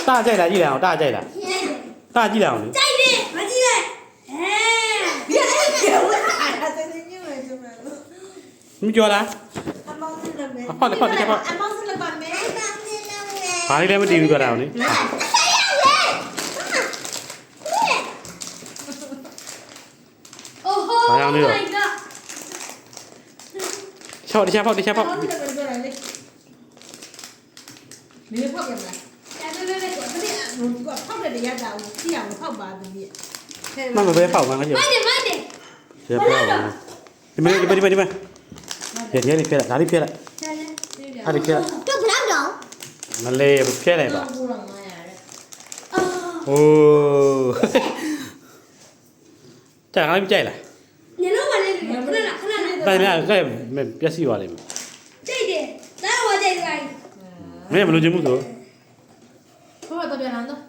တာကြိုက်လားကြည့်လိုက်အောင်တာကြိုက်လားတာကြည့်လိုက်အောင်လေ ကြိုက်တယ်မကြည့်လိုက်မပြောလား အမောင်းစလည်းပဲ ဟုတ်တယ်ဟုတ်တယ်ဟုတ် အမောင်းစလည်းပါမယ် ဘာလေးလည်းမတည်ဘူးကြတာအောင်လေဘာကြောင့်လဲတော့ချောက်တခြားဖောက်တခြားဖောက် အမောင်းစလည်းပဲလေမင်းဖောက်ရမလားကဖောက်တဲ့ရတာကိုကြည့်အောင်ဖောက်ပါတည်း မမပဲဖောက်မှာငါကျ မိုက်တယ်မိုက်တယ် ကျေဖောက်ဒီမဒီမရေရေလေးဖျက်လိုက်ဒါလေးဖျက်လိုက်အဲ့ဒီဖျက် တော့ဘလောက်တော့ မလေးဖျက်လိုက်ပါ ဘူးတော့မရတဲ့ โอ้ကြာငါမကြိုက်လား ညလုံးမလေးခဏခဏ ဒါနဲ့ကဲပြက်စီသွားလိမ့်မယ် ကြိတ်တယ်ဒါတော့ကြိတ်တယ် မင်းမလို့ချင်ဘူးဆို ဖောက်တော့ပြန်လာတော့